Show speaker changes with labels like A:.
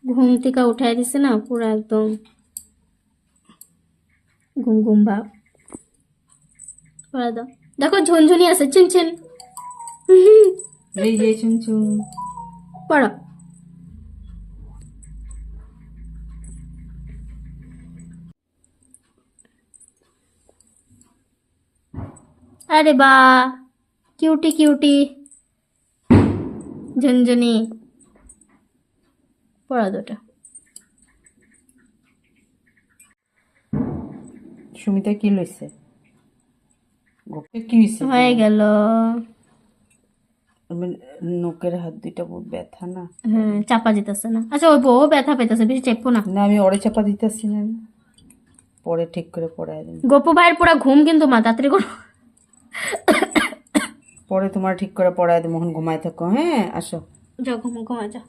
A: ঘুম থেকে উঠাই দিছে না, পুরো একদম ঘুম ঘুম ভাব। পড়া দাও, দেখো ঝুনঝুনি আছে, চিনচিন।
B: এই যে চুনচুন।
A: পড়ো। আরে বা, কিউটি কিউটি ঝুনঝুনি। পড়া দুটা।
B: সুমিতা কি লইছে? গোপে কি হইছে?
A: হয়ে গেল।
B: নোকের হাত দুইটা বহুত ব্যথা না।
A: হ্যাঁ, চাপা যেতেছে না। আচ্ছা, ওই বউ ব্যথা পেতেছে, বেশি চেপো না।
B: না আমি ওরে চাপা দিতেছি না, পরে ঠিক করে পড়ায় দেব।
A: গোপু ভাইয়ের পুরা ঘুম কিন্তু, মা তাড়াতাড়ি করো।
B: পরে তোমার ঠিক করে পড়ায় দেব, মোহন ঘুমায় থাকো। হ্যাঁ আসো।
A: যাও ঘুমা যাও।